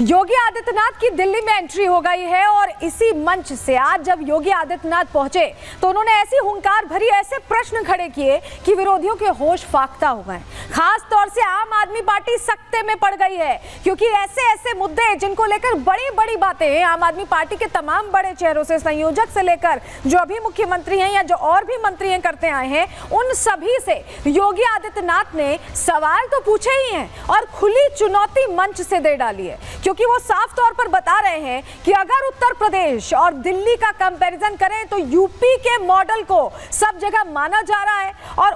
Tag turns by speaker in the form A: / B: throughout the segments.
A: योगी आदित्यनाथ की दिल्ली में एंट्री हो गई है और इसी मंच से आज जब योगी आदित्यनाथ पहुंचे तो उन्होंने ऐसी हुंकार भरी ऐसे प्रश्न खड़े किए कि विरोधियों के होश फाख्ता हो गए। खास तौर से आम आदमी पार्टी सकते में पड़ गई है क्योंकि ऐसे ऐसे मुद्दे जिनको लेकर बड़ी बड़ी बातें हैं। आम आदमी पार्टी के तमाम बड़े चेहरों से, संयोजक से लेकर जो अभी मुख्यमंत्री हैं या जो और भी मंत्री हैं करते आए हैं, उन सभी से योगी आदित्यनाथ ने सवाल तो पूछे ही हैं और खुली चुनौती मंच से दे डाली है क्योंकि वो साफ तौर पर बता रहे हैं कि अगर उत्तर प्रदेश और दिल्ली का कंपैरिजन करें तो यूपी के मॉडल को सब जगह माना जा रहा है और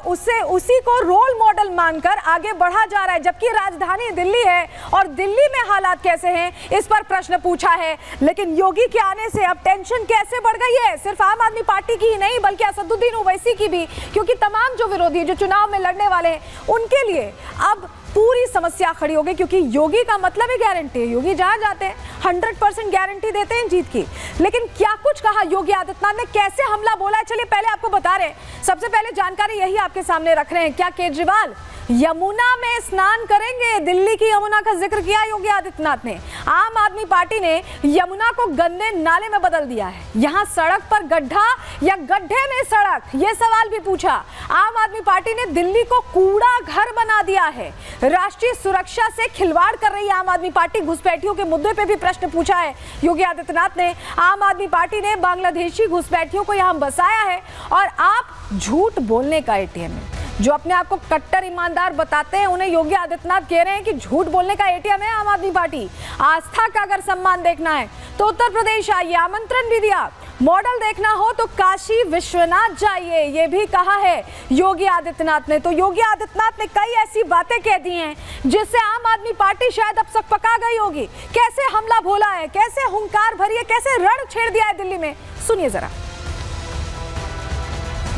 A: उसी को रोल मॉडल मानकर आगे बढ़ा जा रहा है, जबकि राजधानी दिल्ली है और दिल्ली में हालात कैसे हैं इस पर प्रश्न पूछा है। लेकिन योगी के आने से अब टेंशन कैसे बढ़ गई है, सिर्फ आम आदमी पार्टी की ही नहीं बल्कि असदुद्दीन ओवैसी की भी, क्योंकि तमाम जो विरोधी जो चुनाव में लड़ने वाले हैं उनके लिए अब पूरी समस्या खड़ी हो गई क्योंकि योगी का मतलब है गारंटी है। योगी जहां जाते हैं 100% गारंटी देते हैं जीत की। लेकिन क्या कुछ कहा योगी आदित्यनाथ ने, कैसे हमला बोला है, चलिए पहले आपको बता रहे हैं। सबसे पहले जानकारी यही आपके सामने रख रहे हैं। क्या केजरीवाल यमुना में स्नान करेंगे? दिल्ली की यमुना का जिक्र किया योगी आदित्यनाथ ने। आम आदमी पार्टी ने यमुना को गंदे नाले में बदल दिया है। यहां सड़क पर गड्ढा या गड्ढे में सड़क, यह सवाल भी पूछा। आम आदमी पार्टी ने दिल्ली को कूड़ा घर बना दिया है। राष्ट्रीय सुरक्षा से खिलवाड़ कर रही है आम आदमी पार्टी। घुसपैठियों के मुद्दे पे भी प्रश्न पूछा है योगी आदित्यनाथ ने। आम आदमी पार्टी ने बांग्लादेशी घुसपैठियों को यहां बसाया है और आप झूठ बोलने का एटीएम है। जो अपने आप को कट्टर ईमानदार बताते हैं उन्हें योगी आदित्यनाथ कह रहे हैं कि झूठ बोलने का एटीएम है आम आदमी पार्टी। आस्था का अगर सम्मान देखना है तो उत्तर प्रदेश आइए, आमंत्रण भी दिया। मॉडल देखना हो तो काशी विश्वनाथ जाइए, ये भी कहा है योगी आदित्यनाथ ने। तो योगी आदित्यनाथ ने कई ऐसी बातें कह दी हैं जिससे आम आदमी पार्टी शायद अब सकपका गई होगी। कैसे हमला बोला है, कैसे हुंकार भरी है, कैसे रण छेड़ दिया है दिल्ली में, सुनिए जरा।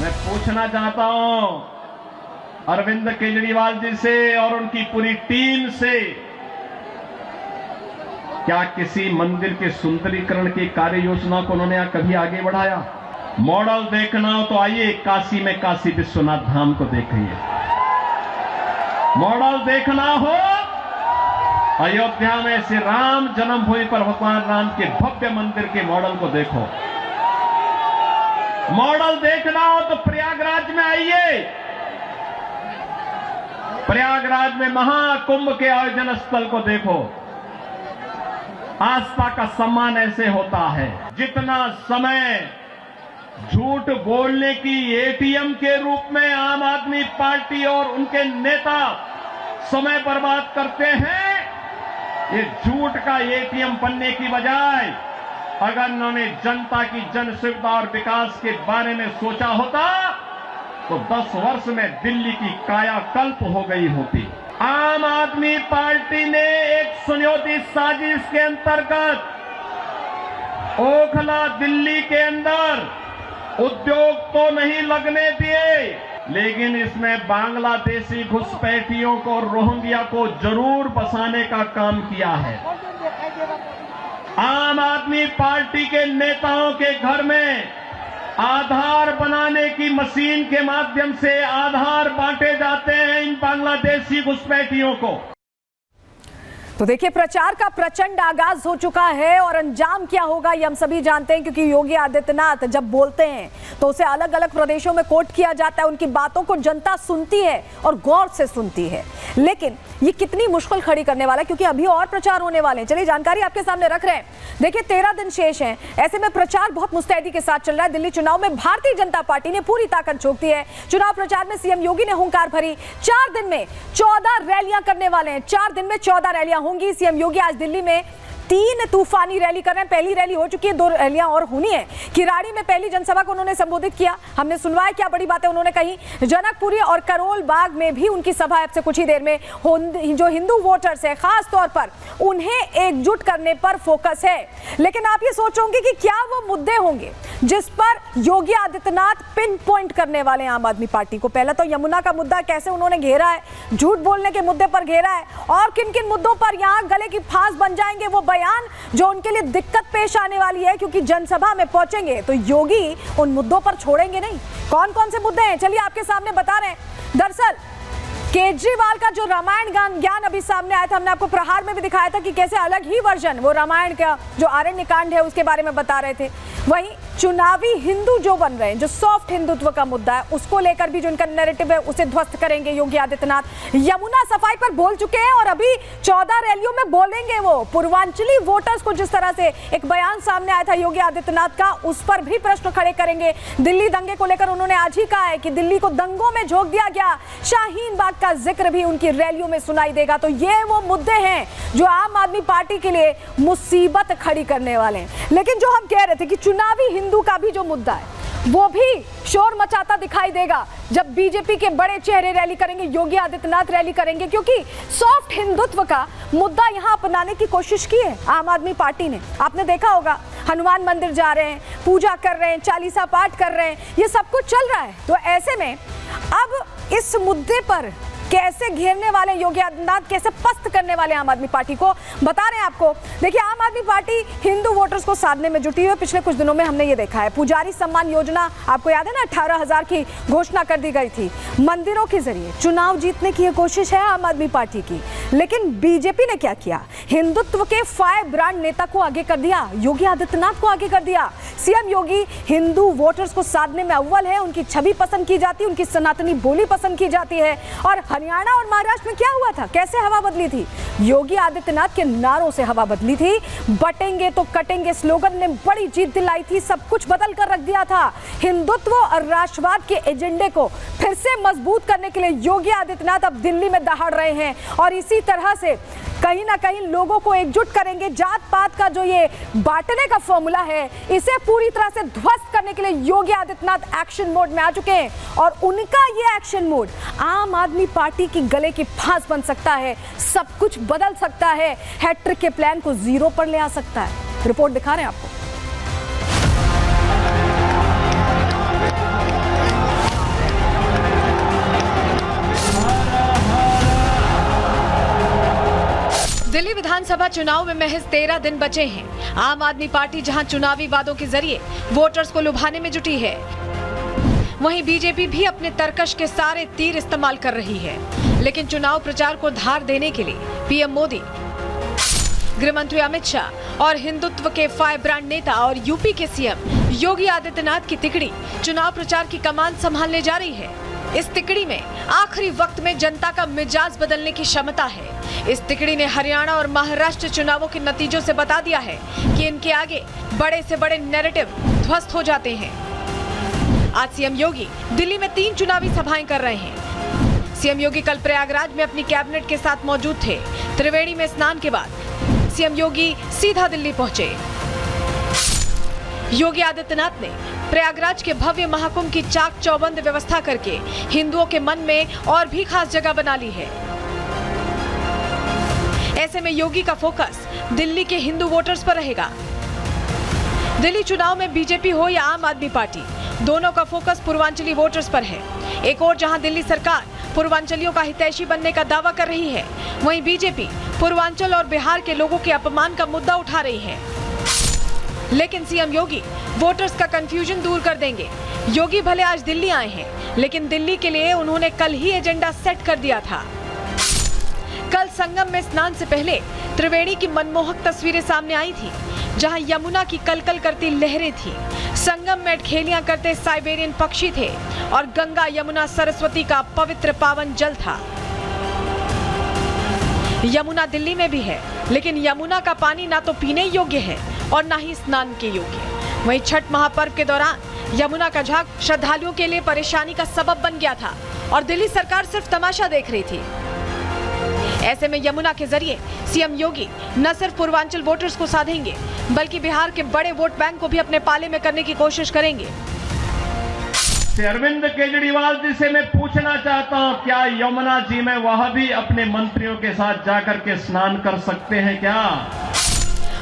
B: मैं पूछना चाहता हूं अरविंद केजरीवाल जी से और उनकी पूरी टीम से, क्या किसी मंदिर के सुंदरीकरण की कार्य योजना को उन्होंने कभी आगे बढ़ाया? मॉडल देखना हो तो आइए काशी में काशी विश्वनाथ धाम को देखिए। मॉडल देखना हो अयोध्या में श्री राम जन्मभूमि पर भगवान राम के भव्य मंदिर के मॉडल को देखो। मॉडल देखना हो तो प्रयागराज में आइए। प्रयागराज में महाकुंभ के आयोजन स्थल को देखो। आस्था का सम्मान ऐसे होता है। जितना समय झूठ बोलने की एटीएम के रूप में आम आदमी पार्टी और उनके नेता समय बर्बाद करते हैं, ये झूठ का एटीएम बनने की बजाय अगर उन्होंने जनता की जन सुविधा और विकास के बारे में सोचा होता तो 10 वर्ष में दिल्ली की कायाकल्प हो गई होती। आम आदमी पार्टी ने एक सुनियोजित साजिश के अंतर्गत ओखला दिल्ली के अंदर उद्योग तो नहीं लगने दिए, लेकिन इसमें बांग्लादेशी घुसपैठियों को, रोहिंग्या को जरूर बसाने का काम किया है। आम आदमी पार्टी के नेताओं के घर में आधार बनाने की मशीन के माध्यम से आधार बांटे जाते हैं इन बांग्लादेशी घुसपैठियों को।
A: तो देखिए, प्रचार का प्रचंड आगाज हो चुका है और अंजाम क्या होगा ये हम सभी जानते हैं क्योंकि योगी आदित्यनाथ जब बोलते हैं तो उसे अलग अलग प्रदेशों में कोट किया जाता है। उनकी बातों को जनता सुनती है और गौर से सुनती है। लेकिन ये कितनी मुश्किल खड़ी करने वाला है क्योंकि अभी और प्रचार होने वाले हैं। चलिए जानकारी आपके सामने रख रहे हैं। देखिए 13 दिन शेष हैं, ऐसे में प्रचार बहुत मुस्तैदी के साथ चल रहा है। दिल्ली चुनाव में भारतीय जनता पार्टी ने पूरी ताकत झोंक दी है। चुनाव प्रचार में सीएम योगी ने हुंकार भरी। 4 दिन में 14 रैलियां करने वाले हैं। 4 दिन में 14 रैलियां होंगी। सीएम योगी आज दिल्ली में 3 तूफानी रैली कर रहे हैं। पहली रैली हो चुकी है, 2 रैलियां और होनी है। किराड़ी में पहली जनसभा को उन्होंने संबोधित किया। हमने सुनवाया क्या बड़ी बातें उन्होंने कही। जनकपुरी और करोल बाग में भी उनकी सभा अब से कुछ ही देर में जो हिंदू वोटर्स है खास तौर पर उन्हें एकजुट करने पर फोकस है। लेकिन आप ये सोचोगे कि क्या वो मुद्दे होंगे जिस पर योगी आदित्यनाथ पिन पॉइंट करने वाले हैं आम आदमी पार्टी को? पहला तो यमुना का मुद्दा कैसे उन्होंने घेरा है, झूठ बोलने के मुद्दे पर घेरा है और किन किन मुद्दों पर यहां गले की फांस बन जाएंगे वो बयान जो उनके लिए दिक्कत पेश आने वाली है क्योंकि जनसभा में पहुंचेंगे तो योगी उन मुद्दों पर छोड़ेंगे नहीं। कौन कौन से मुद्दे हैं चलिए आपके सामने बता रहे हैं। दरअसल केजरीवाल का जो रामायण ज्ञान अभी सामने आया था, हमने आपको प्रहार में भी दिखाया था कि कैसे अलग ही वर्जन वो रामायण का जो आरण्य कांड है उसके बारे में बता रहे थे। वहीं चुनावी हिंदू जो बन रहे हैं, जो सॉफ्ट हिंदुत्व का मुद्दा है, उसको लेकर भी जो इनका नैरेटिव है उसे ध्वस्त करेंगे योगी आदित्यनाथ। यमुना सफाई पर बोल चुके हैं और अभी 14 रैलियों में बोलेंगे। वो पूर्वांचली वोटर्स को जिस तरह से एक बयान सामने आया था योगी आदित्यनाथ का, उस पर भी प्रश्न खड़े करेंगे। दिल्ली दंगे को लेकर उन्होंने आज ही कहा है कि दिल्ली को दंगों में झोंक दिया गया। शाहीन बाग का जिक्र भी उनकी रैलियों में सुनाई देगा। तो ये वो मुद्दे हैं जो आम आदमी पार्टी के लिए मुसीबत खड़ी करने वाले हैं। लेकिन जो हम कह रहे थे कि चुनावी हिंदू का भी जो मुद्दा है वो भी शोर मचाता दिखाई देगा जब बीजेपी के बड़े चेहरे रैली करेंगे, योगी आदित्यनाथ रैली करेंगे, क्योंकि सॉफ्ट हिंदुत्व का मुद्दा यहां अपनाने की कोशिश की है आम आदमी पार्टी ने। आपने देखा होगा, हनुमान मंदिर जा रहे हैं, पूजा कर रहे हैं, चालीसा पाठ कर रहे हैं, ये सब कुछ चल रहा है। तो ऐसे में अब इस मुद्दे पर कैसे घेरने वाले योगी आदित्यनाथ, कैसे पस्त करने वाले आम आदमी पार्टी को, बता रहे हैं आपको। देखिए, आम आदमी पार्टी हिंदू वोटर्स को साधने में जुटी हुई है। पिछले कुछ दिनों में हमने ये देखा है, पुजारी सम्मान योजना आपको याद है ना, 18,000 की घोषणा कर दी गई थी। मंदिरों के जरिए चुनाव जीतने की ये कोशिश है आम आदमी पार्टी की। लेकिन बीजेपी ने क्या किया, हिंदुत्व के फायर ब्रांड नेता को आगे कर दिया, योगी आदित्यनाथ को आगे कर दिया। सीएम योगी हिंदू वोटर्स को साधने में अव्वल है, उनकी छवि पसंद की जाती है, उनकी सनातनी बोली पसंद की जाती है। और हरियाणा और महाराष्ट्र में क्या हुआ था, कैसे हवा बदली थी, योगी आदित्यनाथ के नारों से हवा बदली थी। बटेंगे तो कटेंगे स्लोगन ने बड़ी जीत दिलाई थी, सब कुछ बदल कर रख दिया था। हिंदुत्व और राष्ट्रवाद के एजेंडे को फिर से मजबूत करने के लिए योगी आदित्यनाथ अब दिल्ली में दहाड़ रहे हैं और इसी तरह से कहीं ना कहीं लोगों को एकजुट करेंगे। जात पात का जो ये बांटने का फॉर्मूला है, इसे पूरी तरह से ध्वस्त करने के लिए योगी आदित्यनाथ एक्शन मोड में आ चुके हैं और उनका ये एक्शन मोड आम आदमी पार्टी की गले की फांस बन सकता है, सब कुछ बदल सकता है, हैट्रिक के प्लान को जीरो पर ले आ सकता है। रिपोर्ट दिखा रहे हैं आपको। दिल्ली विधानसभा चुनाव में महज 13 दिन बचे हैं। आम आदमी पार्टी जहां चुनावी वादों के जरिए वोटर्स को लुभाने में जुटी है, वहीं बीजेपी भी अपने तरकश के सारे तीर इस्तेमाल कर रही है। लेकिन चुनाव प्रचार को धार देने के लिए पीएम मोदी, गृह मंत्री अमित शाह और हिंदुत्व के फायर ब्रांड नेता और यूपी के सीएम योगी आदित्यनाथ की तिकड़ी चुनाव प्रचार की कमान संभालने जा रही है। इस तिकड़ी में आखिरी वक्त में जनता का मिजाज बदलने की क्षमता है। इस तिकड़ी ने हरियाणा और महाराष्ट्र चुनावों के नतीजों से बता दिया है कि इनके आगे बड़े से बड़े नैरेटिव ध्वस्त हो जाते हैं। आज सीएम योगी दिल्ली में 3 चुनावी सभाएं कर रहे हैं। सीएम योगी कल प्रयागराज में अपनी कैबिनेट के साथ मौजूद थे। त्रिवेणी में स्नान के बाद सीएम योगी सीधा दिल्ली पहुंचे। योगी आदित्यनाथ ने प्रयागराज के भव्य महाकुंभ की चाक चौबंद व्यवस्था करके हिंदुओं के मन में और भी खास जगह बना ली है। ऐसे में योगी का फोकस दिल्ली के हिंदू वोटर्स पर रहेगा। दिल्ली चुनाव में बीजेपी हो या आम आदमी पार्टी, दोनों का फोकस पूर्वांचली वोटर्स पर है। एक और जहां दिल्ली सरकार पूर्वांचलियों का हितैषी बनने का दावा कर रही है, वहीं बीजेपी पूर्वांचल और बिहार के लोगों के अपमान का मुद्दा उठा रही है। लेकिन सीएम योगी वोटर्स का कंफ्यूजन दूर कर देंगे। योगी भले आज दिल्ली आए हैं, लेकिन दिल्ली के लिए उन्होंने कल ही एजेंडा सेट कर दिया था। कल संगम में स्नान से पहले त्रिवेणी की मनमोहक तस्वीरें सामने आई थी, जहां यमुना की कलकल करती लहरें थी। संगम में खेलियां करते साइबेरियन पक्षी थे और गंगा यमुना सरस्वती का पवित्र पावन जल था। यमुना दिल्ली में भी है, लेकिन यमुना का पानी ना तो पीने योग्य है और ना ही स्नान के योग्य। वहीं छठ महापर्व के दौरान यमुना का झाग श्रद्धालुओं के लिए परेशानी का सबब बन गया था और दिल्ली सरकार सिर्फ तमाशा देख रही थी। ऐसे में यमुना के जरिए सीएम योगी न सिर्फ पूर्वांचल वोटर्स को साधेंगे, बल्कि बिहार के बड़े वोट बैंक को भी अपने पाले में करने की कोशिश करेंगे।
B: अरविंद केजरीवाल जी से मैं पूछना चाहता हूं, क्या यमुना जी में वह भी अपने मंत्रियों के साथ जाकर के स्नान कर सकते हैं क्या?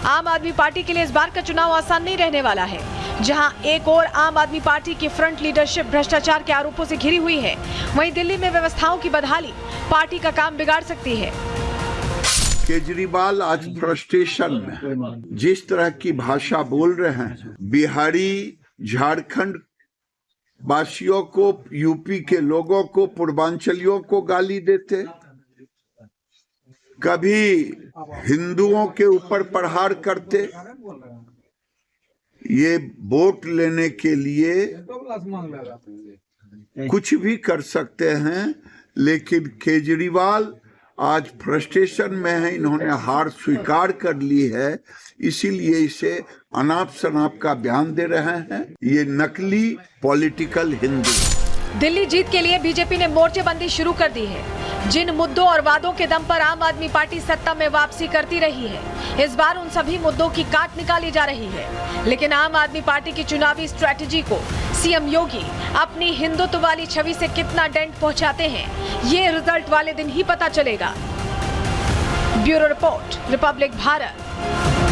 A: आम आदमी पार्टी के लिए इस बार का चुनाव आसान नहीं रहने वाला है। जहां एक और आम आदमी पार्टी की फ्रंट लीडरशिप भ्रष्टाचार के आरोपों से घिरी हुई है, वहीं दिल्ली में व्यवस्थाओं की बदहाली पार्टी का काम बिगाड़ सकती है।
C: केजरीवाल आज फ्रस्ट्रेशन में जिस तरह की भाषा बोल रहे हैं, बिहारी, झारखंड वासियों को, यूपी के लोगों को, पूर्वांचलियों को गाली देते, कभी हिंदुओं के ऊपर प्रहार करते। ये वोट लेने के लिए कुछ भी कर सकते हैं, लेकिन केजरीवाल आज फ्रस्ट्रेशन में है, इन्होंने हार स्वीकार कर ली है, इसीलिए इसे अनाप शनाप का बयान दे रहे हैं। ये नकली पॉलिटिकल हिंदू।
A: दिल्ली जीत के लिए बीजेपी ने मोर्चेबंदी शुरू कर दी है। जिन मुद्दों और वादों के दम पर आम आदमी पार्टी सत्ता में वापसी करती रही है, इस बार उन सभी मुद्दों की काट निकाली जा रही है। लेकिन आम आदमी पार्टी की चुनावी स्ट्रैटेजी को सीएम योगी अपनी हिंदुत्व वाली छवि से कितना डेंट पहुंचाते हैं, ये रिजल्ट वाले दिन ही पता चलेगा। Bureau report, Republic Bharat.